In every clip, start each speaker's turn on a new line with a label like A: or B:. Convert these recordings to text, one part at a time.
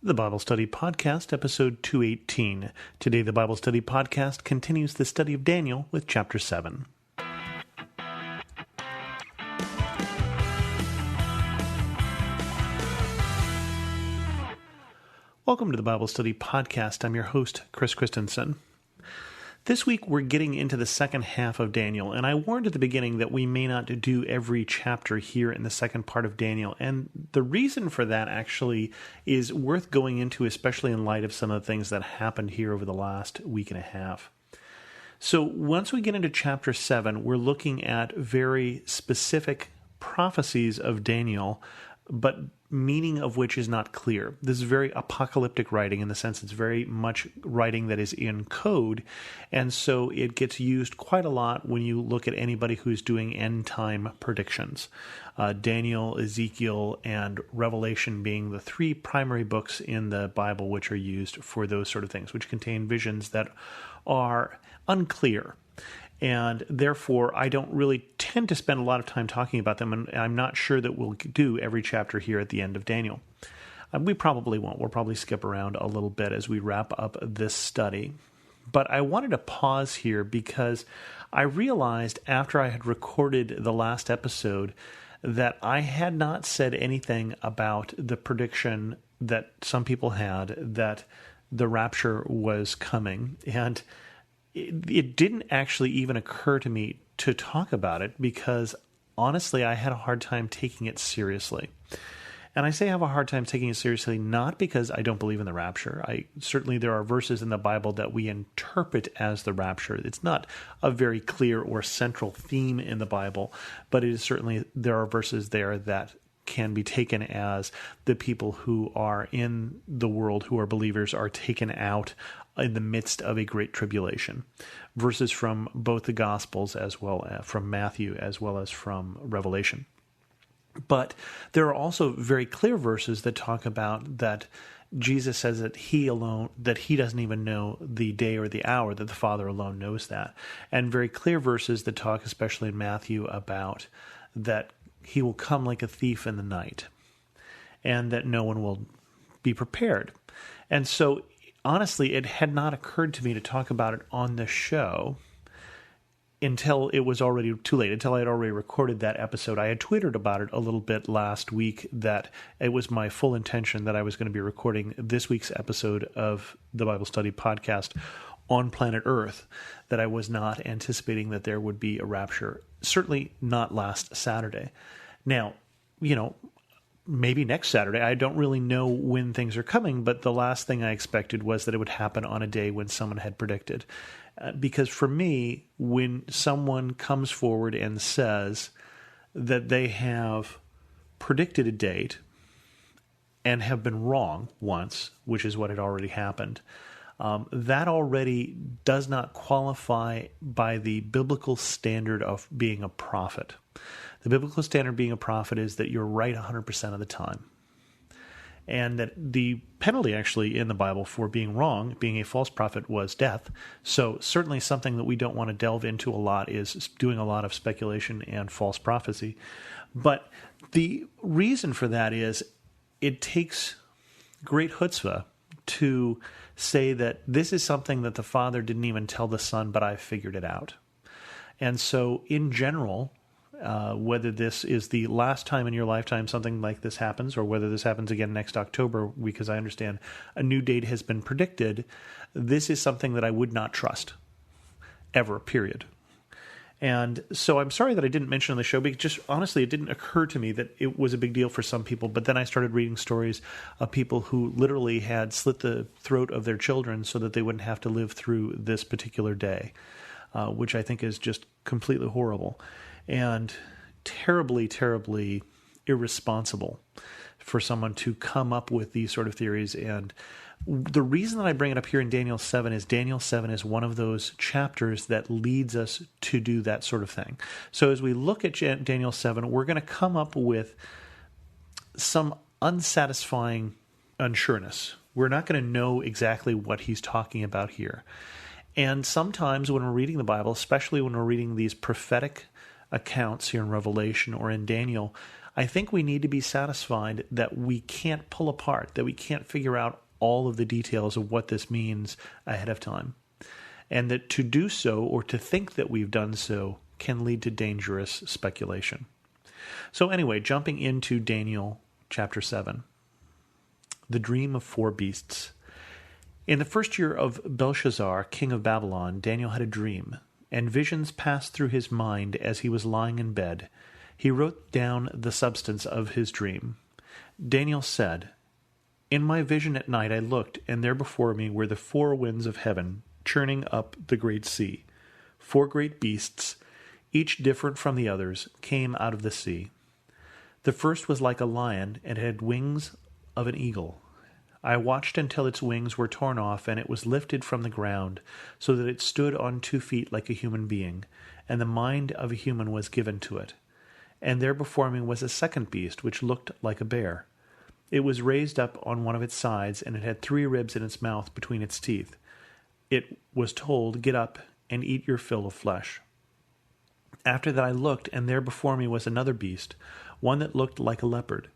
A: The Bible Study Podcast, episode 218. Today, the Bible Study Podcast continues the study of Daniel with chapter 7. Welcome to the Bible Study Podcast. I'm your host, Chris Christensen. This week, we're getting into the second half of Daniel, and I warned at the beginning that we may not do every chapter here in the second part of Daniel, and the reason for that actually is worth going into, especially in light of some of the things that happened here over the last week and a half. So once we get into chapter 7, we're looking at very specific prophecies of Daniel, but meaning of which is not clear. This is very apocalyptic writing in the sense it's very much writing that is in code, and so it gets used quite a lot when you look at anybody who's doing end-time predictions. Daniel, Ezekiel, and Revelation being the three primary books in the Bible which are used for those sort of things, which contain visions that are unclear. And therefore, I don't really tend to spend a lot of time talking about them, and I'm not sure that we'll do every chapter here at the end of Daniel. We probably won't. We'll probably skip around a little bit as we wrap up this study. But I wanted to pause here because I realized after I had recorded the last episode that I had not said anything about the prediction that some people had that the rapture was coming. And it didn't actually even occur to me to talk about it because, honestly, I had a hard time taking it seriously. And I say I have a hard time taking it seriously not because I don't believe in the rapture. Certainly there are verses in the Bible that we interpret as the rapture. It's not a very clear or central theme in the Bible, but it is certainly there are verses there that can be taken as the people who are in the world, who are believers, are taken out in the midst of a great tribulation. Verses from both the Gospels as well as from Matthew as well as from Revelation. But there are also very clear verses that talk about that Jesus says that he doesn't even know the day or the hour, that the Father alone knows that. And very clear verses that talk, especially in Matthew, about that he will come like a thief in the night and that no one will be prepared. And so, honestly, it had not occurred to me to talk about it on the show until it was already too late, until I had already recorded that episode. I had twittered about it a little bit last week that it was my full intention that I was going to be recording this week's episode of the Bible Study Podcast on planet Earth, that I was not anticipating that there would be a rapture, certainly not last Saturday. Now, maybe next Saturday. I don't really know when things are coming, but the last thing I expected was that it would happen on a day when someone had predicted. Because for me, when someone comes forward and says that they have predicted a date and have been wrong once, which is what had already happened, that already does not qualify by the biblical standard of being a prophet. The biblical standard being a prophet is that you're right 100% of the time. And that the penalty actually in the Bible for being wrong, being a false prophet, was death. So certainly something that we don't want to delve into a lot is doing a lot of speculation and false prophecy. But the reason for that is it takes great chutzpah to say that this is something that the Father didn't even tell the Son, but I figured it out. And so in general, whether this is the last time in your lifetime something like this happens, or whether this happens again next October, because I understand a new date has been predicted, this is something that I would not trust, ever, period. And so I'm sorry that I didn't mention on the show, because just honestly, it didn't occur to me that it was a big deal for some people. But then I started reading stories of people who literally had slit the throat of their children so that they wouldn't have to live through this particular day, which I think is just completely horrible and terribly, terribly irresponsible for someone to come up with these sort of theories. And the reason that I bring it up here in Daniel 7 is one of those chapters that leads us to do that sort of thing. So as we look at Daniel 7, we're going to come up with some unsatisfying unsureness. We're not going to know exactly what he's talking about here. And sometimes when we're reading the Bible, especially when we're reading these prophetic accounts here in Revelation or in Daniel, I think we need to be satisfied that we can't pull apart, that we can't figure out all of the details of what this means ahead of time. And that to do so, or to think that we've done so, can lead to dangerous speculation. So anyway, jumping into Daniel chapter 7. The dream of 4 beasts. In the first year of Belshazzar, king of Babylon, Daniel had a dream, and visions passed through his mind as he was lying in bed. He wrote down the substance of his dream. Daniel said, "In my vision at night I looked, and there before me were the 4 winds of heaven, churning up the great sea. 4 great beasts, each different from the others, came out of the sea. The first was like a lion, and it had wings of an eagle. I watched until its wings were torn off, and it was lifted from the ground, so that it stood on 2 feet like a human being, and the mind of a human was given to it. And there before me was a second beast, which looked like a bear. It was raised up on one of its sides, and it had 3 ribs in its mouth between its teeth. It was told, 'Get up and eat your fill of flesh.' After that I looked, and there before me was another beast, one that looked like a leopard.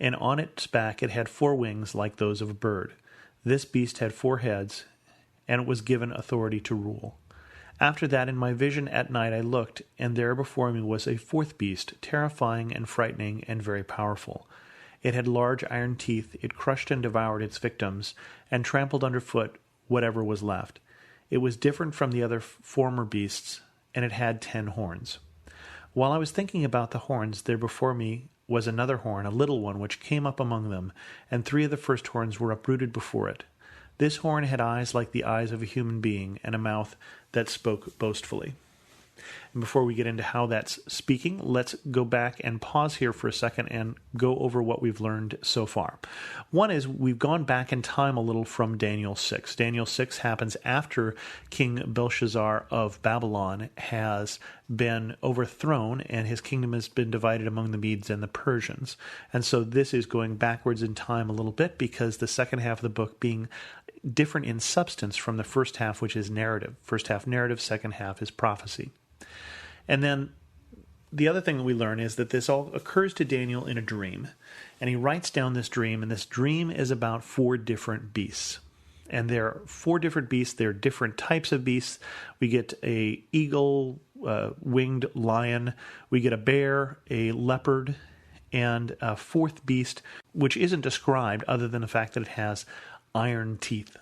A: And on its back it had 4 wings like those of a bird. This beast had 4 heads, and it was given authority to rule. After that, in my vision at night I looked, and there before me was a 4th beast, terrifying and frightening and very powerful. It had large iron teeth. It crushed and devoured its victims, and trampled underfoot whatever was left. It was different from the other former beasts, and it had 10 horns. While I was thinking about the horns, there before me was another horn, a little one, which came up among them, and 3 of the first horns were uprooted before it. This horn had eyes like the eyes of a human being, and a mouth that spoke boastfully." And before we get into how that's speaking, let's go back and pause here for a second and go over what we've learned so far. One is we've gone back in time a little from Daniel 6. Daniel 6 happens after King Belshazzar of Babylon has been overthrown and his kingdom has been divided among the Medes and the Persians. And so this is going backwards in time a little bit because the second half of the book being different in substance from the first half, which is narrative. First half narrative, second half is prophecy. And then the other thing that we learn is that this all occurs to Daniel in a dream. And he writes down this dream, and this dream is about 4 different beasts. And there are 4 different beasts. There are different types of beasts. We get a eagle, winged lion. We get a bear, a leopard, and a 4th beast, which isn't described other than the fact that it has iron teeth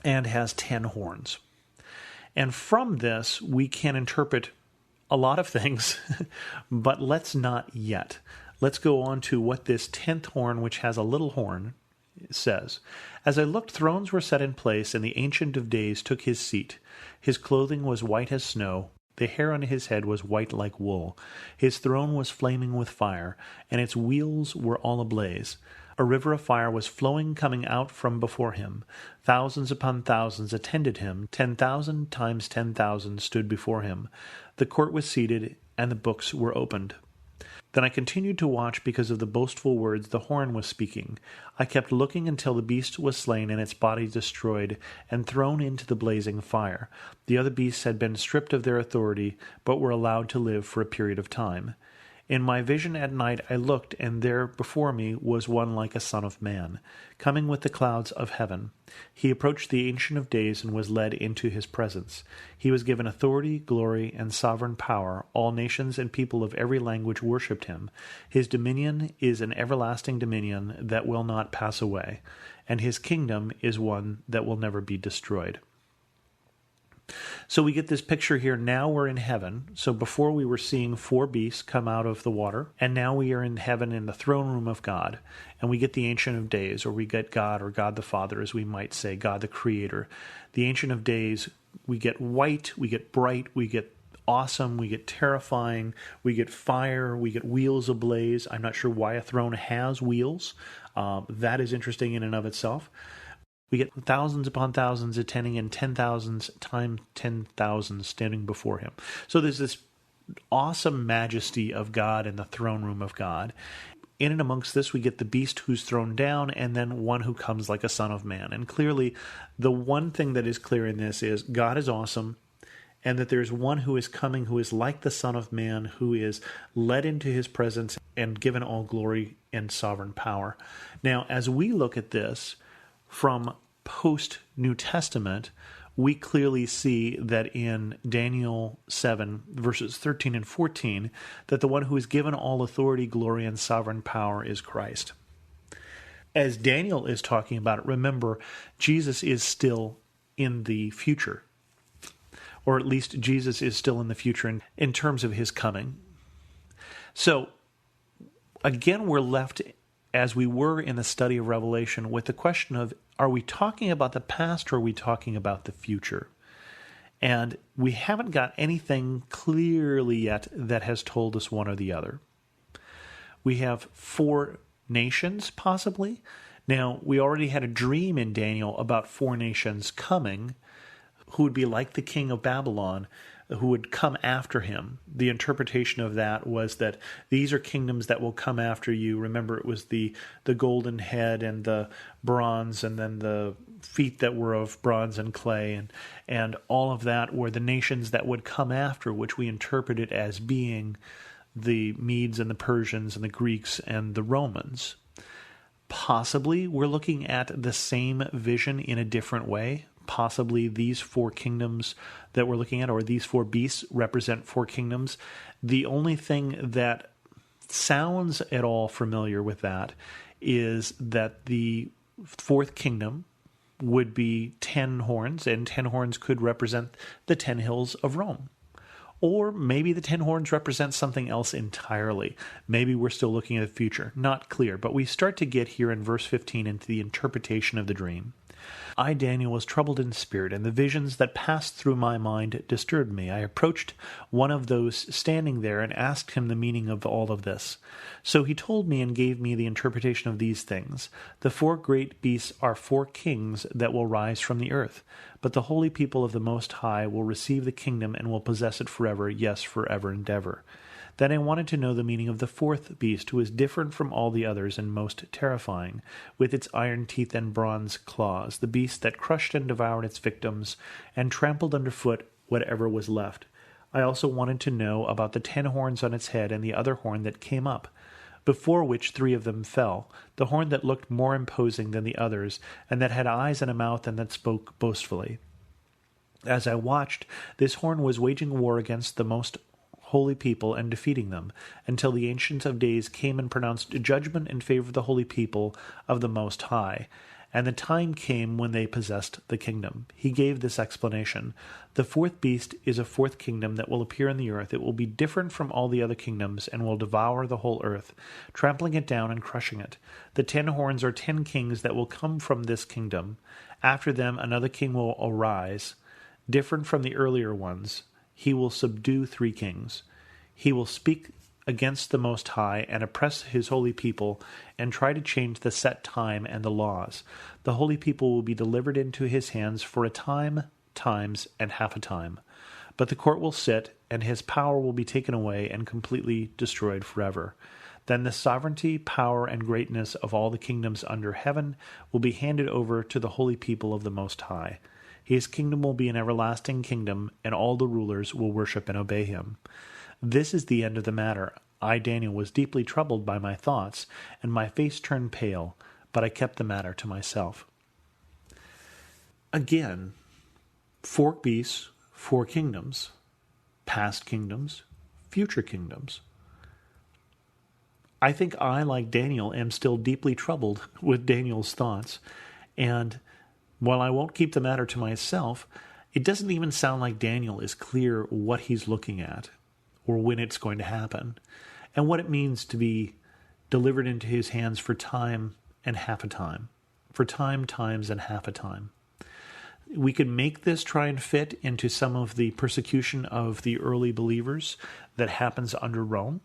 A: and has 10 horns. And from this, we can interpret a lot of things, but let's not yet. Let's go on to what this 10th horn, which has a little horn, says. "As I looked, thrones were set in place, and the Ancient of Days took his seat. His clothing was white as snow. The hair on his head was white like wool. His throne was flaming with fire, and its wheels were all ablaze. A river of fire was flowing, coming out from before him. Thousands upon thousands attended him. 10,000 times 10,000 stood before him. The court was seated, and the books were opened. Then I continued to watch because of the boastful words the horn was speaking. I kept looking until the beast was slain and its body destroyed and thrown into the blazing fire. The other beasts had been stripped of their authority, but were allowed to live for a period of time. In my vision at night I looked, and there before me was one like a son of man, coming with the clouds of heaven. He approached the Ancient of Days and was led into his presence. He was given authority, glory, and sovereign power. All nations and people of every language worshipped him. His dominion is an everlasting dominion that will not pass away, and his kingdom is one that will never be destroyed." So we get this picture here. Now we're in heaven. So before we were seeing 4 beasts come out of the water, and now we are in heaven in the throne room of God. And we get the Ancient of Days, or we get God, or God the Father, as we might say, God the Creator. The Ancient of Days, we get white, we get bright, we get awesome, we get terrifying, we get fire, we get wheels ablaze. I'm not sure why a throne has wheels. That is interesting in and of itself. We get thousands upon thousands attending and 10,000 times 10,000 standing before him. So there's this awesome majesty of God in the throne room of God. In and amongst this, we get the beast who's thrown down and then one who comes like a son of man. And clearly, the one thing that is clear in this is God is awesome and that there's one who is coming who is like the Son of Man, who is led into his presence and given all glory and sovereign power. Now, as we look at this from post-New Testament, we clearly see that in Daniel 7, verses 13 and 14, that the one who is given all authority, glory, and sovereign power is Christ. As Daniel is talking about it, remember, Jesus is still in the future, or at least Jesus is still in the future in terms of his coming. So, again, we're left, as we were in the study of Revelation, with the question of, are we talking about the past or are we talking about the future? And we haven't got anything clearly yet that has told us one or the other. We have 4 nations, possibly. Now, we already had a dream in Daniel about 4 nations coming, who would be like the king of Babylon, who would come after him. The interpretation of that was that these are kingdoms that will come after you. Remember, it was the golden head and the bronze, and then the feet that were of bronze and clay, and all of that were the nations that would come after, which we interpreted as being the Medes and the Persians and the Greeks and the Romans. Possibly we're looking at the same vision in a different way. Possibly these 4 kingdoms that we're looking at, or these 4 beasts, represent 4 kingdoms. The only thing that sounds at all familiar with that is that the 4th kingdom would be 10 horns, and 10 horns could represent the 10 hills of Rome. Or maybe the 10 horns represent something else entirely. Maybe we're still looking at the future. Not clear, but we start to get here in verse 15 into the interpretation of the dream. I, Daniel, was troubled in spirit, and the visions that passed through my mind disturbed me. I approached one of those standing there and asked him the meaning of all of this. So he told me and gave me the interpretation of these things. The 4 great beasts are 4 kings that will rise from the earth, but the holy people of the Most High will receive the kingdom and will possess it forever, yes, forever and ever. Then I wanted to know the meaning of the 4th beast, who is different from all the others and most terrifying, with its iron teeth and bronze claws, the beast that crushed and devoured its victims and trampled underfoot whatever was left. I also wanted to know about the 10 horns on its head and the other horn that came up, before which 3 of them fell, the horn that looked more imposing than the others, and that had eyes and a mouth and that spoke boastfully. As I watched, this horn was waging war against the most holy people and defeating them, until the Ancient of Days came and pronounced judgment in favor of the holy people of the Most High, and the time came when they possessed the kingdom. He gave this explanation. The 4th beast is a 4th kingdom that will appear in the earth. It will be different from all the other kingdoms and will devour the whole earth, trampling it down and crushing it. The 10 horns are 10 kings that will come from this kingdom. After them another king will arise, different from the earlier ones. He will subdue 3 kings. He will speak against the Most High and oppress his holy people and try to change the set time and the laws. The holy people will be delivered into his hands for a time, times, and half a time. But the court will sit, and his power will be taken away and completely destroyed forever. Then the sovereignty, power, and greatness of all the kingdoms under heaven will be handed over to the holy people of the Most High. His kingdom will be an everlasting kingdom, and all the rulers will worship and obey him. This is the end of the matter. I, Daniel, was deeply troubled by my thoughts, and my face turned pale, but I kept the matter to myself. Again, 4 beasts, 4 kingdoms, past kingdoms, future kingdoms. I think I, like Daniel, am still deeply troubled with Daniel's thoughts, and while I won't keep the matter to myself, it doesn't even sound like Daniel is clear what he's looking at or when it's going to happen and what it means to be delivered into his hands for time and half a time, for time, times, and half a time. We could make this try and fit into some of the persecution of the early believers that happens under Rome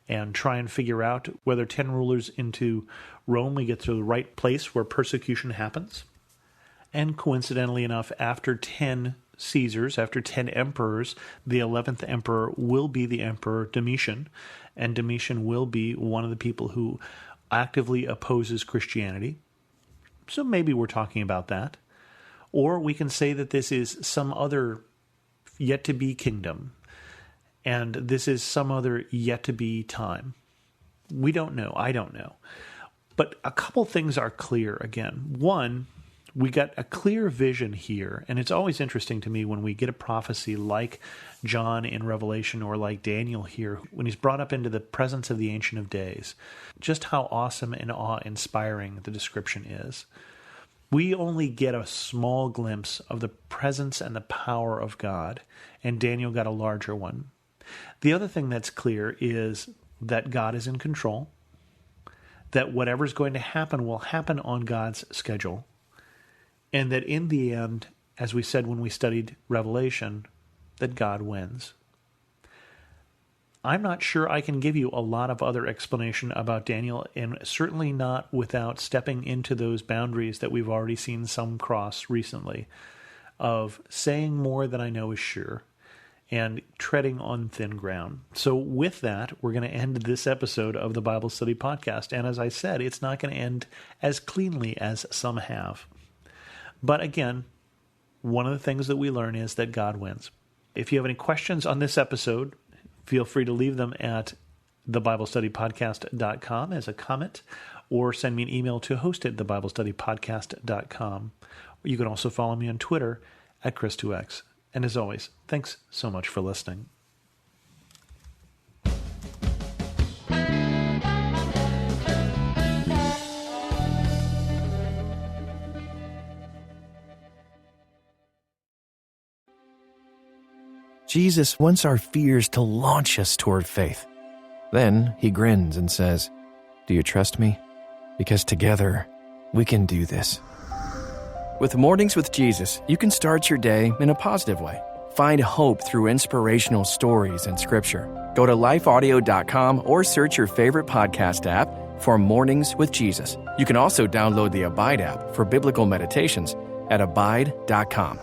A: and try and figure out whether 10 rulers into Rome we get to the right place where persecution happens. And coincidentally enough, after 10 Caesars, after 10 emperors, the 11th emperor will be the Emperor Domitian, and Domitian will be one of the people who actively opposes Christianity. So maybe we're talking about that. Or we can say that this is some other yet-to-be kingdom, and this is some other yet-to-be time. We don't know. I don't know. But a couple things are clear again. One, we got a clear vision here, and it's always interesting to me when we get a prophecy like John in Revelation or like Daniel here, when he's brought up into the presence of the Ancient of Days, just how awesome and awe-inspiring the description is. We only get a small glimpse of the presence and the power of God, and Daniel got a larger one. The other thing that's clear is that God is in control, that whatever's going to happen will happen on God's schedule, and that in the end, as we said when we studied Revelation, that God wins. I'm not sure I can give you a lot of other explanation about Daniel, and certainly not without stepping into those boundaries that we've already seen some cross recently, of saying more than I know is sure, and treading on thin ground. So with that, we're going to end this episode of the Bible Study Podcast. And as I said, it's not going to end as cleanly as some have. But again, one of the things that we learn is that God wins. If you have any questions on this episode, feel free to leave them at thebiblestudypodcast.com as a comment, or send me an email to host@thebiblestudypodcast.com. You can also follow me on Twitter at Chris2X. And as always, thanks so much for listening.
B: Jesus wants our fears to launch us toward faith. Then he grins and says, "Do you trust me? Because together we can do this." With Mornings with Jesus, you can start your day in a positive way. Find hope through inspirational stories and scripture. Go to lifeaudio.com or search your favorite podcast app for Mornings with Jesus. You can also download the Abide app for biblical meditations at abide.com.